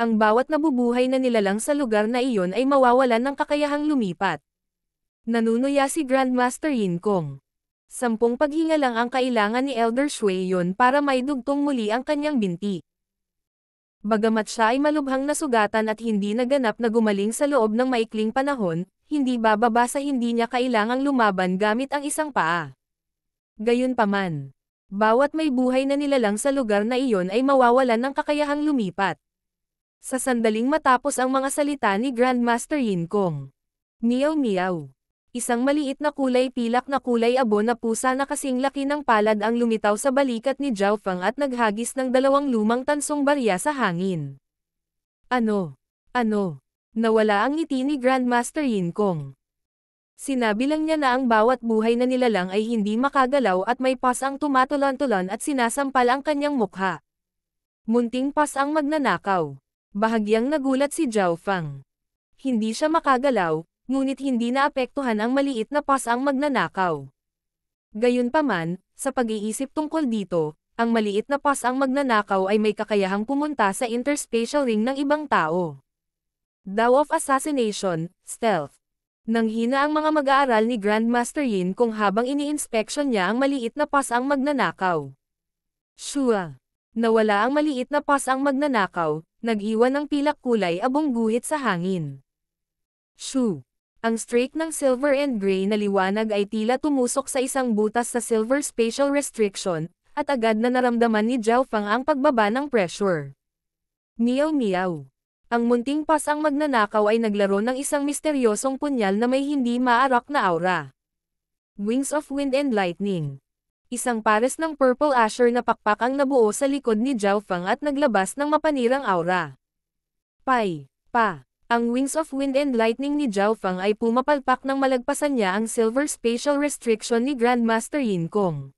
Ang bawat nabubuhay na nilalang sa lugar na iyon ay mawawalan ng kakayahang lumipat. Nanunuya si Grandmaster Yin Kong. 10 paghinga lang ang kailangan ni Elder Shui Yun para maidugtong muli ang kanyang binti. Bagamat siya ay malubhang nasugatan at hindi naganap na gumaling sa loob ng maikling panahon, hindi bababa sa hindi niya kailangang lumaban gamit ang isang paa. Gayunpaman, bawat may buhay na nilalang sa lugar na iyon ay mawawalan ng kakayahang lumipat. Sa sandaling matapos ang mga salita ni Grandmaster Yin Kong. Meow meow. Isang maliit na kulay pilak na kulay abo na pusa na kasing laki ng palad ang lumitaw sa balikat ni Zhao Feng at naghagis ng 2 lumang tansong barya sa hangin. Ano? Nawala ang ngiti ni Grandmaster Yin Kong. Sinabi lang niya na ang bawat buhay na nilalang ay hindi makagalaw at may pas ang tumatulon-tulon at sinasampal ang kanyang mukha. Munting pas ang magnanakaw. Bahagyang nagulat si Zhao Feng. Hindi siya makagalaw, ngunit hindi naapektuhan ang maliit na pas ang magnanakaw. Gayunpaman, sa pag-iisip tungkol dito, ang maliit na pas ang magnanakaw ay may kakayahang pumunta sa interspatial ring ng ibang tao. Daw of Assassination, Stealth. Nanghina ang mga mag-aaral ni Grandmaster Yin Kong habang ini-inspection niya ang maliit na pas ang magnanakaw. Shua! Nawala ang maliit na pas ang magnanakaw, nag-iwan ng pilak kulay abong guhit sa hangin. Shoo! Ang streak ng silver and gray na liwanag ay tila tumusok sa isang butas sa Silver Spatial Restriction, at agad na naramdaman ni Zhao Feng ang pagbaba ng pressure. Meow meow! Ang munting pas ang magnanakaw ay naglaro ng isang misteryosong punyal na may hindi maarak na aura. Wings of Wind and Lightning. Isang pares ng purple asher na pakpak ang nabuo sa likod ni Zhao Feng at naglabas ng mapanirang aura. Ang Wings of Wind and Lightning ni Zhao Feng ay pumapalpak nang malagpasan niya ang Silver Spatial Restriction ni Grandmaster Yin Kong.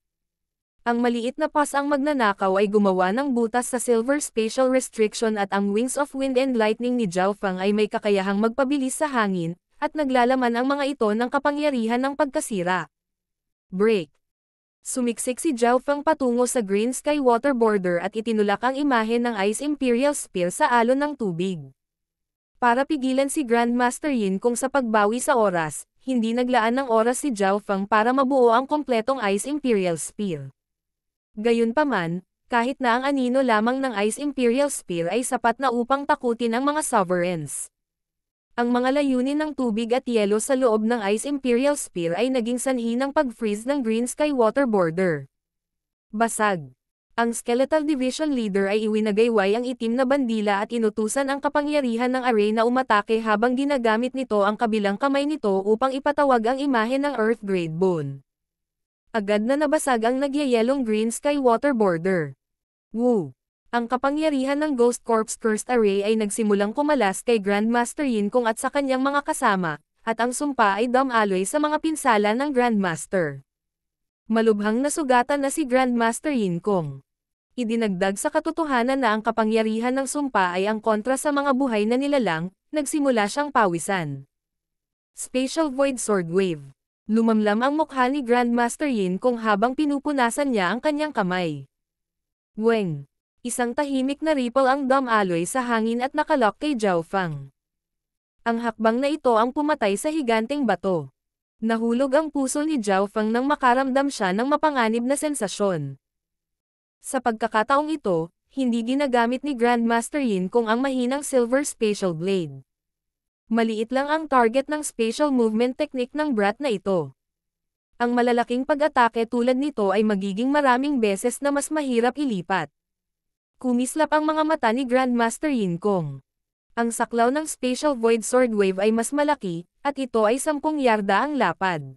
Ang maliit na pas ang magnanakaw ay gumawa ng butas sa Silver Spatial Restriction at ang Wings of Wind and Lightning ni Zhao Feng ay may kakayahang magpabilis sa hangin, at naglalaman ang mga ito ng kapangyarihan ng pagkasira. Break. Sumiksik si Zhao Feng patungo sa Green Sky Water Border at itinulak ang imahe ng Ice Imperial Spear sa alon ng tubig. Para pigilan si Grandmaster Yin Kong sa pagbawi sa oras, hindi naglaan ng oras si Zhao Feng para mabuo ang kompletong Ice Imperial Spear. Gayunpaman, kahit na ang anino lamang ng Ice Imperial Spear ay sapat na upang takutin ang mga sovereigns. Ang mga layunin ng tubig at yelo sa loob ng Ice Imperial Spear ay naging sanhi ng pag-freeze ng Green Sky Water Border. Basag. Ang Skeletal Division Leader ay iwinagayway ang itim na bandila at inutusan ang kapangyarihan ng Array na umatake habang ginagamit nito ang kabilang kamay nito upang ipatawag ang imahe ng Earth Grade Bone. Agad na nabasag ang nagyayelong green sky water border. Woo! Ang kapangyarihan ng Ghost Corp's Cursed Array ay nagsimulang kumalas kay Grandmaster Yin Kong at sa kanyang mga kasama, at ang sumpa ay dumaloy sa mga pinsala ng Grandmaster. Malubhang nasugatan na si Grandmaster Yin Kong. Idinagdag sa katotohanan na ang kapangyarihan ng sumpa ay ang kontra sa mga buhay na nilalang, nagsimula siyang pawisan. Spatial Void Sword Wave. Lumamlam ang mukha ni Grandmaster Yin Kong habang pinupunasan niya ang kanyang kamay. Weng! Isang tahimik na ripple ang dumaloy sa hangin at nakalock kay Zhao Fang. Ang hakbang na ito ang pumatay sa higanteng bato. Nahulog ang puso ni Zhao Fang nang makaramdam siya ng mapanganib na sensasyon. Sa pagkakataong ito, hindi ginagamit ni Grandmaster Yin Kong ang mahinang Silver Spatial Blade. Maliit lang ang target ng spatial movement technique ng brat na ito. Ang malalaking pag-atake tulad nito ay magiging maraming beses na mas mahirap ilipat. Kumislap ang mga mata ni Grandmaster Yin Kong. Ang saklaw ng Spatial Void Sword Wave ay mas malaki, at ito ay 10 yarda ang lapad.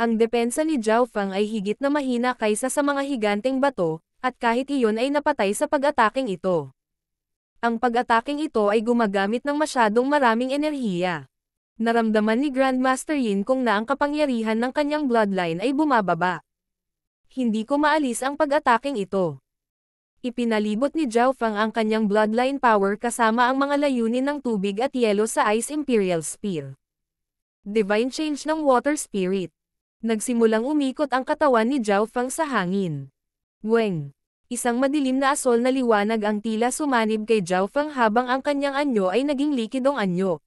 Ang depensa ni Zhao Fang ay higit na mahina kaysa sa mga higanteng bato, at kahit iyon ay napatay sa pag-ataking ito. Ang pag-ataking ito ay gumagamit ng masyadong maraming enerhiya. Naramdaman ni Grandmaster Yin Kong na ang kapangyarihan ng kanyang bloodline ay bumababa. Hindi ko maalis ang pag-ataking ito. Ipinalibot ni Zhao Fang ang kanyang bloodline power kasama ang mga layunin ng tubig at yelo sa Ice Imperial Spear. Divine Change ng Water Spirit. Nagsimulang umikot ang katawan ni Zhao Fang sa hangin. Weng! Isang madilim na asol na liwanag ang tila sumanib kay Zhao Fang habang ang kanyang anyo ay naging likidong anyo.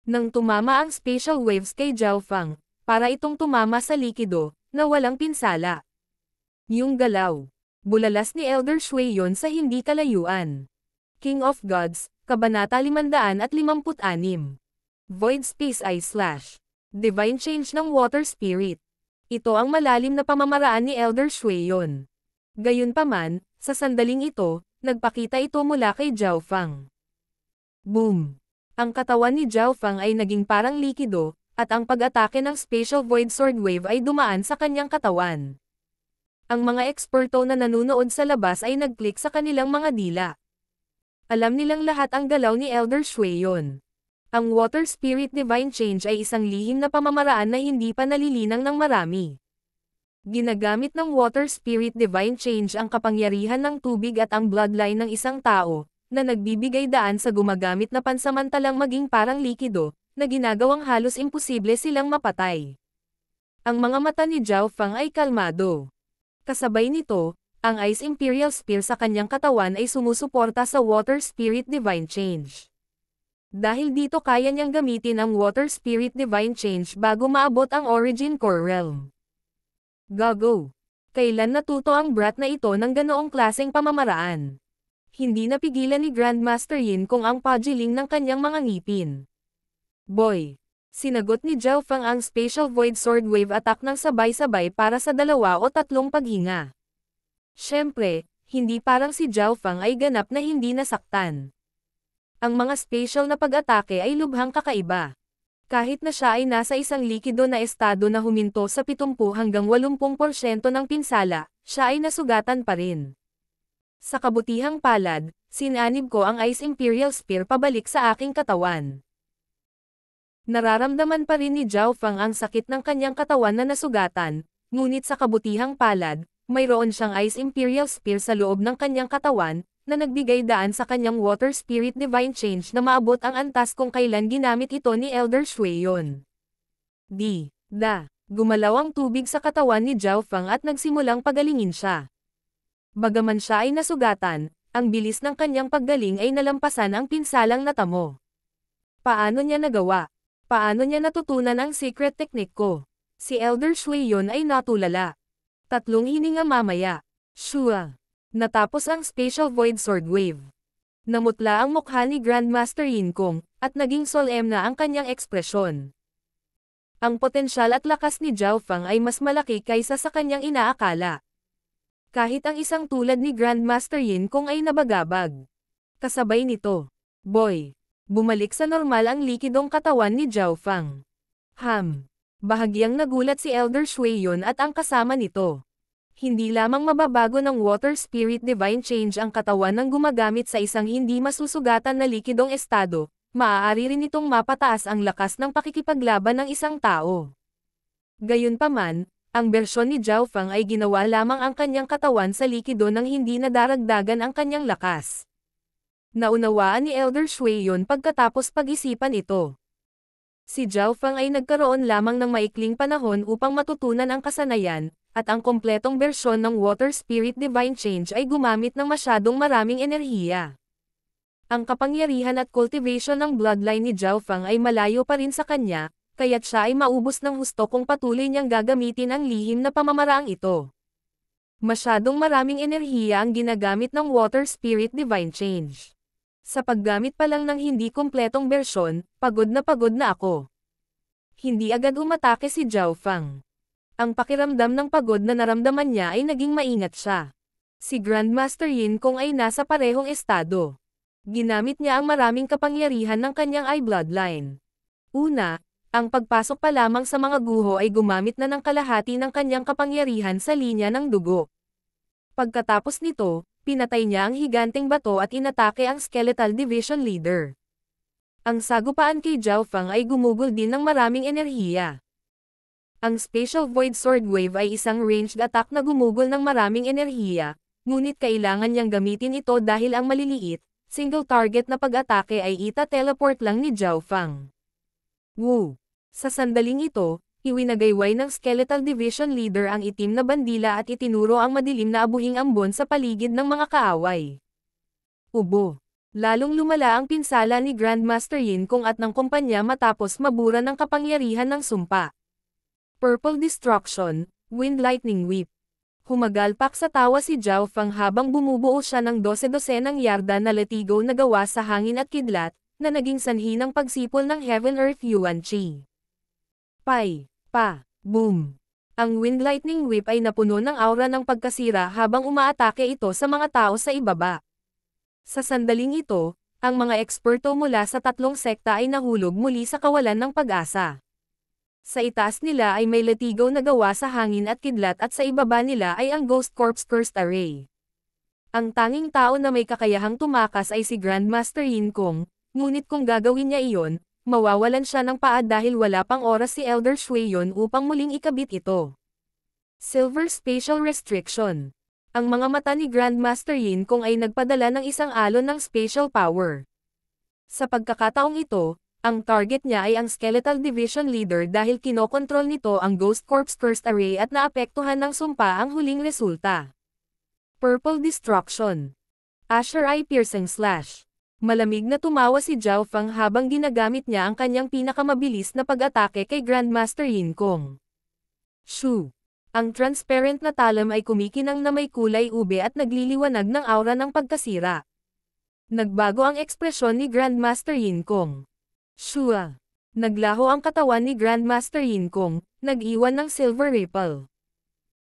Nang tumama ang spatial waves kay Zhao Fang, para itong tumama sa likido, na walang pinsala. Yung galaw. Bulalas ni Elder Shui yon sa hindi kalayuan. King of Gods, Kabanata 556. Void Space Ice Slash. Divine Change ng Water Spirit. Ito ang malalim na pamamaraan ni Elder Shui yon. Gayunpaman, sa sandaling ito, nagpakita ito mula kay Zhao Fang. Boom! Ang katawan ni Zhao Fang ay naging parang likido, at ang pag-atake ng Spatial Void Sword Wave ay dumaan sa kanyang katawan. Ang mga eksperto na nanunood sa labas ay nag-click sa kanilang mga dila. Alam nilang lahat ang galaw ni Elder Shui yon. Ang Water Spirit Divine Change ay isang lihim na pamamaraan na hindi pa nalilinang ng marami. Ginagamit ng Water Spirit Divine Change ang kapangyarihan ng tubig at ang bloodline ng isang tao, na nagbibigay daan sa gumagamit na pansamantalang maging parang likido, na ginagawang halos imposible silang mapatay. Ang mga mata ni Zhao Fang ay kalmado. Kasabay nito, ang Ice Imperial Spear sa kanyang katawan ay sumusuporta sa Water Spirit Divine Change. Dahil dito kaya niyang gamitin ang Water Spirit Divine Change bago maabot ang Origin Core Realm. Gago! Kailan natuto ang brat na ito ng ganoong klaseng pamamaraan? Hindi napigilan ni Grandmaster Yin Kong ang pagiling ng kanyang mga ngipin. Boy! Sinagot ni Zhao Fang ang Spatial Void Sword Wave attack ng sabay-sabay para sa 2 o 3 paghinga. Siyempre, hindi parang si Zhao Fang ay ganap na hindi nasaktan. Ang mga spatial na pag-atake ay lubhang kakaiba. Kahit na siya ay nasa isang likido na estado na huminto sa 70 hanggang 80% ng pinsala, siya ay nasugatan pa rin. Sa kabutihang palad, sinanib ko ang Ice Imperial Spear pabalik sa aking katawan. Nararamdaman pa rin ni Zhao Fang ang sakit ng kanyang katawan na nasugatan, ngunit sa kabutihang palad, mayroon siyang Ice Imperial Spear sa loob ng kanyang katawan, na nagbigay daan sa kanyang Water Spirit Divine Change na maabot ang antas kung kailan ginamit ito ni Elder Shui yon. Gumalaw ang tubig sa katawan ni Zhao Fang at nagsimulang pagalingin siya. Bagaman siya ay nasugatan, ang bilis ng kanyang paggaling ay nalampasan ang pinsalang natamo. Paano niya nagawa? Paano niya natutunan ang secret technique ko? Si Elder Shui yon ay natulala. 3 hininga mamaya. Shua! Natapos ang Spatial Void Sword Wave. Namutla ang mukha ni Grandmaster Yin Kong, at naging solemn na ang kanyang ekspresyon. Ang potensyal at lakas ni Zhao Fang ay mas malaki kaysa sa kanyang inaakala. Kahit ang isang tulad ni Grandmaster Yin Kong ay nabagabag. Kasabay nito, boy, bumalik sa normal ang likidong katawan ni Zhao Fang. Bahagyang nagulat si Elder Shui Yun at ang kasama nito. Hindi lamang mababago ng Water Spirit Divine Change ang katawan ng gumagamit sa isang hindi masusugatan na likidong estado, maaari rin itong mapataas ang lakas ng pakikipaglaban ng isang tao. Gayunpaman, ang bersyon ni Zhao Fang ay ginawa lamang ang kanyang katawan sa likido nang hindi nadaragdagan ang kanyang lakas. Naunawaan ni Elder Shui Yun pagkatapos pag-isipan ito. Si Zhao Fang ay nagkaroon lamang ng maikling panahon upang matutunan ang kasanayan, at ang kompletong bersyon ng Water Spirit Divine Change ay gumamit ng masyadong maraming enerhiya. Ang kapangyarihan at cultivation ng bloodline ni Zhao Fang ay malayo pa rin sa kanya, kaya't siya ay maubos ng husto kung patuloy niyang gagamitin ang lihim na pamamaraang ito. Masyadong maraming enerhiya ang ginagamit ng Water Spirit Divine Change. Sa paggamit pa lang ng hindi kumpletong bersyon, pagod na ako. Hindi agad umatake si Zhao Fang. Ang pakiramdam ng pagod na naramdaman niya ay naging maingat siya. Si Grandmaster Yin Kong ay nasa parehong estado. Ginamit niya ang maraming kapangyarihan ng kanyang eye bloodline. Una, ang pagpasok pa lamang sa mga guho ay gumamit na ng kalahati ng kanyang kapangyarihan sa linya ng dugo. Pagkatapos nito, pinatay niya ang higanteng bato at inatake ang Skeletal Division Leader. Ang sagupaan kay Zhao Fang ay gumugol din ng maraming enerhiya. Ang Spatial Void Sword Wave ay isang ranged attack na gumugol ng maraming enerhiya, ngunit kailangan niyang gamitin ito dahil ang maliliit, single target na pag-atake ay ita-teleport lang ni Zhao Fang. Woo! Sa sandaling ito, iwinagayway ng Skeletal Division Leader ang itim na bandila at itinuro ang madilim na abuhing ambon sa paligid ng mga kaaway. Ubo! Lalong lumala ang pinsala ni Grandmaster Yin Kong at ng kumpanya matapos mabura ng kapangyarihan ng sumpa. Purple Destruction, Wind Lightning Whip. Humagalpak sa tawa si Zhao Fang habang bumubuo siya ng 12-dosenang yarda na latigo na gawa sa hangin at kidlat, na naging sanhi ng pagsipol ng Heaven Earth Yuan Qi. Boom! Ang Wind Lightning Whip ay napuno ng aura ng pagkasira habang umaatake ito sa mga tao sa ibaba. Sa sandaling ito, ang mga eksperto mula sa tatlong sekta ay nahulog muli sa kawalan ng pag-asa. Sa itaas nila ay may latigo na gawa sa hangin at kidlat at sa ibaba nila ay ang Ghost Corpse Cursed Array. Ang tanging tao na may kakayahang tumakas ay si Grandmaster Yin Kong, ngunit kung gagawin niya iyon, mawawalan siya ng paa dahil wala pang oras si Elder Shui Yun upang muling ikabit ito. Silver Spatial Restriction. Ang mga mata ni Grandmaster Yin Kong ay nagpadala ng isang alon ng spatial power. Sa pagkakataong ito, ang target niya ay ang Skeletal Division Leader dahil kinokontrol nito ang Ghost Corpse Cursed Array at naapektuhan ng sumpa ang huling resulta. Purple Destruction. Asher Eye Piercing Slash. Malamig na tumawa si Zhao Fang habang ginagamit niya ang kanyang pinakamabilis na pag-atake kay Grandmaster Yin Kong. Shoo! Ang transparent na talam ay kumikinang na may kulay ube at nagliliwanag ng aura ng pagkasira. Nagbago ang ekspresyon ni Grandmaster Yin Kong. Shua! Naglaho ang katawan ni Grandmaster Yin Kong, nag-iwan ng silver ripple.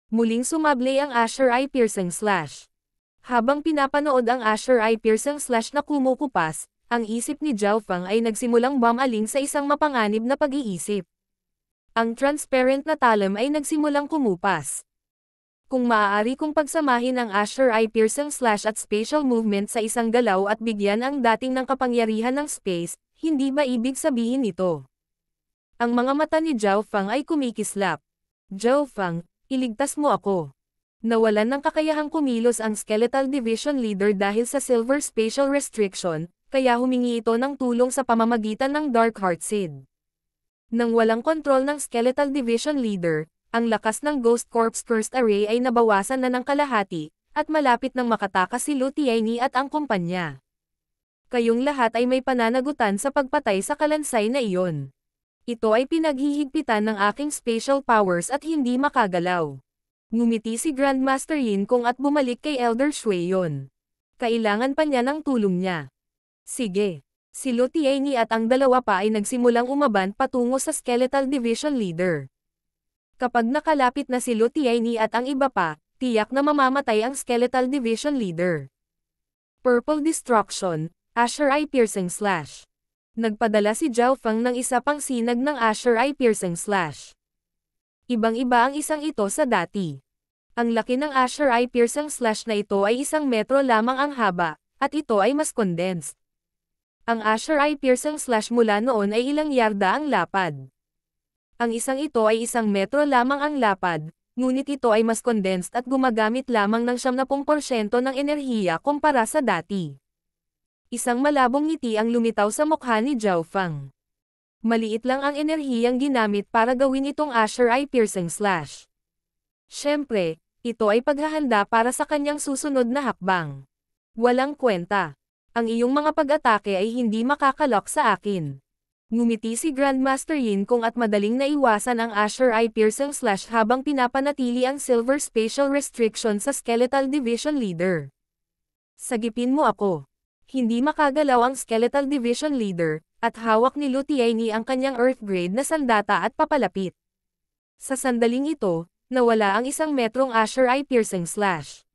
Muling sumable ang Asher Eye Piercing Slash. Habang pinapanood ang Asher Eye Piercing Slash na kumukupas, ang isip ni Zhao Fang ay nagsimulang bumaling sa isang mapanganib na pag-iisip. Ang transparent na talam ay nagsimulang kumupas. Kung maaari kong pagsamahin ang Asher Eye Piercing Slash at Spatial Movement sa isang galaw at bigyan ang dating ng kapangyarihan ng space, hindi ba ibig sabihin ito? Ang mga mata ni Zhao Fang ay kumikislap. Zhao Fang, iligtas mo ako. Nawalan ng kakayahang kumilos ang Skeletal Division Leader dahil sa Silver Spatial Restriction, kaya humingi ito ng tulong sa pamamagitan ng Dark Heart Seed. Nang walang kontrol ng Skeletal Division Leader, ang lakas ng Ghost Corpse Cursed Array ay nabawasan na ng kalahati, at malapit nang makatakas si Lu Tianyi at ang kumpanya. Kayong lahat ay may pananagutan sa pagpatay sa kalansay na iyon. Ito ay pinaghihigpitan ng aking spatial powers at hindi makagalaw. Ngumiti si Grandmaster Yin Kong at bumalik kay Elder Shui Yun. Kailangan pa niya ng tulong niya. Sige. Si Lu Tianyi at ang dalawa pa ay nagsimulang umaban patungo sa Skeletal Division Leader. Kapag nakalapit na si Lu Tianyi at ang iba pa, Tiyak na mamamatay ang Skeletal Division Leader. Purple Destruction, Azure Eye Piercing Slash. Nagpadala si Zhao Feng ng isa pang sinag ng Azure Eye Piercing Slash. Ibang-iba ang isang ito sa dati. Ang laki ng Azure Eye Piercing Slash na ito ay 1 metro lamang ang haba, at ito ay mas condensed. Ang Azure Eye Piercing Slash mula noon ay ilang yarda ang lapad. Ang isang ito ay 1 metro lamang ang lapad, ngunit ito ay mas condensed at gumagamit lamang ng 70% ng enerhiya kumpara sa dati. Isang malabong ngiti ang lumitaw sa mukha ni Zhao Feng. Maliit lang ang enerhiyang ginamit para gawin itong Azure Eye Piercing Slash. Siyempre, ito ay paghahanda para sa kanyang susunod na hakbang. Walang kwenta. Ang iyong mga pag-atake ay hindi makakalok sa akin. Ngumiti si Grandmaster Yin Kong at madaling naiwasan ang Azure Eye Piercing Slash habang pinapanatili ang Silver Spatial Restriction sa Skeletal Division Leader. Sagipin mo ako. Hindi makagalaw ang Skeletal Division Leader, at hawak ni Lu Tianyi ang kanyang Earth Grade na sandata at papalapit. Sa sandaling ito, nawala ang 1 metrong Azure Eye Piercing Slash.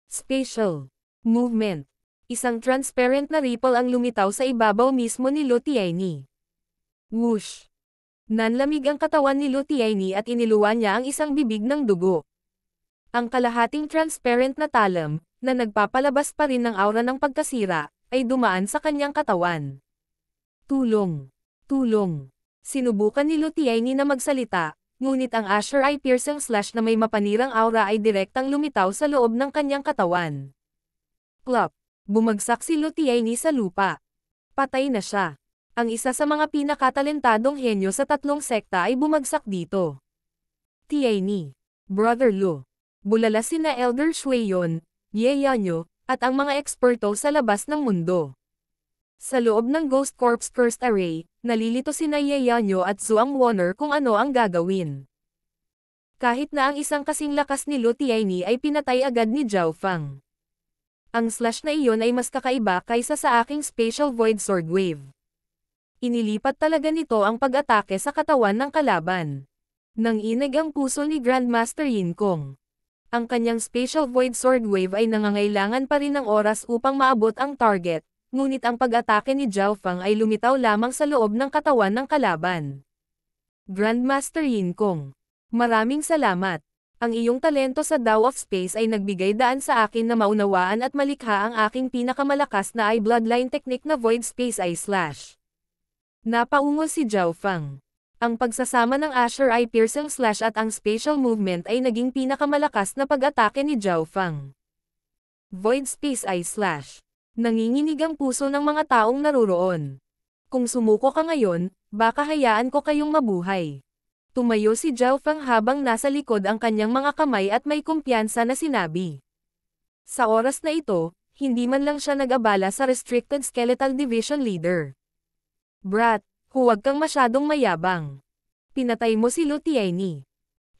Spatial Movement. Isang transparent na ripple ang lumitaw sa ibabaw mismo ni Lu Tianyi. Whoosh! Nanlamig ang katawan ni Lu Tianyi at iniluwa niya ang isang bibig ng dugo. Ang kalahating transparent na talam, na nagpapalabas pa rin ng aura ng pagkasira, ay dumaan sa kanyang katawan. Tulong! Tulong! Sinubukan ni Lu Tianyi na magsalita, ngunit ang Azure Eye Piercing Slash na may mapanirang aura ay direktang lumitaw sa loob ng kanyang katawan. Plop! Bumagsak si Lu Tianyi sa lupa. Patay na siya. Ang isa sa mga pinakatalentadong henyo sa 3 sekta ay bumagsak dito. Tianyi, Brother Lu. Bulala sina Elder Shuiyon, Ye Yanyo, at ang mga eksperto sa labas ng mundo. Sa loob ng Ghost Corps Cursed Array, nalilito sina Ye Yanyo at Zhuang Wonner kung ano ang gagawin. Kahit na ang isang kasing lakas ni Lu Tianyi ay pinatay agad ni Zhao Feng. Ang slash na iyon ay mas kakaiba kaysa sa aking Spatial Void Sword Wave. Inilipat talaga nito ang pag-atake sa katawan ng kalaban. Nanginig ang puso ni Grandmaster Yin Kong. Ang kanyang Spatial Void Sword Wave ay nangangailangan pa rin ng oras upang maabot ang target, ngunit ang pag-atake ni Zhao Feng ay lumitaw lamang sa loob ng katawan ng kalaban. Grandmaster Yin Kong, maraming salamat. Ang iyong talento sa Dao of Space ay nagbigay daan sa akin na maunawaan at malikha ang aking pinakamalakas na Eye Bloodline technique na Void Space Eye Slash. Napaungol si Zhao Feng. Ang pagsasama ng Azure Eye Piercing Slash at ang Spatial Movement ay naging pinakamalakas na pag-atake ni Zhao Feng. Void Space Eye Slash. Nanginginig ang puso ng mga taong naruroon. Kung sumuko ka ngayon, baka hayaan ko kayong mabuhay. Tumayo si Zhao Feng habang nasa likod ang kanyang mga kamay at may kumpiyansa na sinabi. Sa oras na ito, hindi man lang siya nag-abala sa Restricted Skeletal Division Leader. Brat, huwag kang masyadong mayabang. Pinatay mo si Lu Tianyi.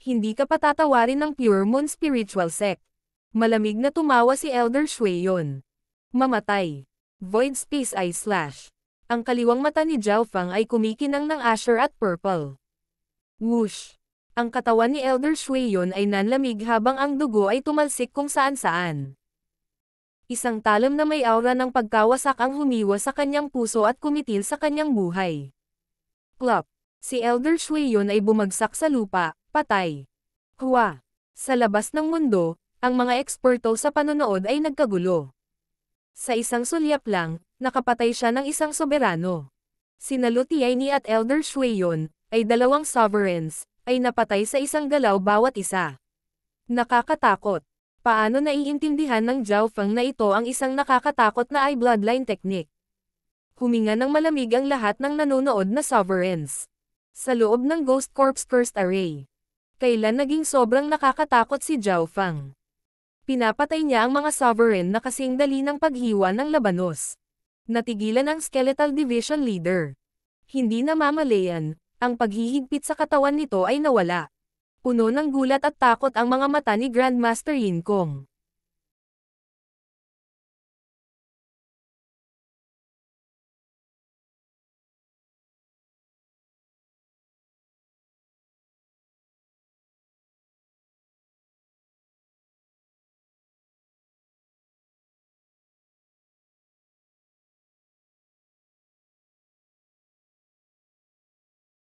Hindi ka patatawarin ng Pure Moon Spiritual Sect. Malamig na tumawa si Elder Shuiyon. Mamatay. Void Space Eye Slash. Ang kaliwang mata ni Zhao Feng ay kumikinang ng Azure at Purple. Whoosh! Ang katawan ni Elder Shuiyon ay nanlamig habang ang dugo ay tumalsik kung saan-saan. Isang talam na may aura ng pagkawasak ang humiwa sa kanyang puso at kumitil sa kanyang buhay. Plop! Si Elder Shuiyon ay bumagsak sa lupa, patay. Hua! Sa labas ng mundo, ang mga eksperto sa panonood ay nagkagulo. Sa isang sulyap lang, nakapatay siya ng isang soberano. Sina Lu Tianyi at Elder Shuiyon, ay 2 sovereigns, ay napatay sa isang galaw bawat isa. Nakakatakot. Paano naiintindihan ng Zhao Feng na ito ang isang nakakatakot na Eye Bloodline technique? Huminga ng malamig ang lahat ng nanonood na sovereigns. Sa loob ng Ghost Corps Cursed Array. Kailan naging sobrang nakakatakot si Zhao Feng? Pinapatay niya ang mga sovereign na kasing dali ng paghiwa ng labanos. Natigilan ang Skeletal Division Leader. Hindi namamalayan. Ang paghihigpit sa katawan nito ay nawala. Puno ng gulat at takot ang mga mata ni Grandmaster Yin Kong.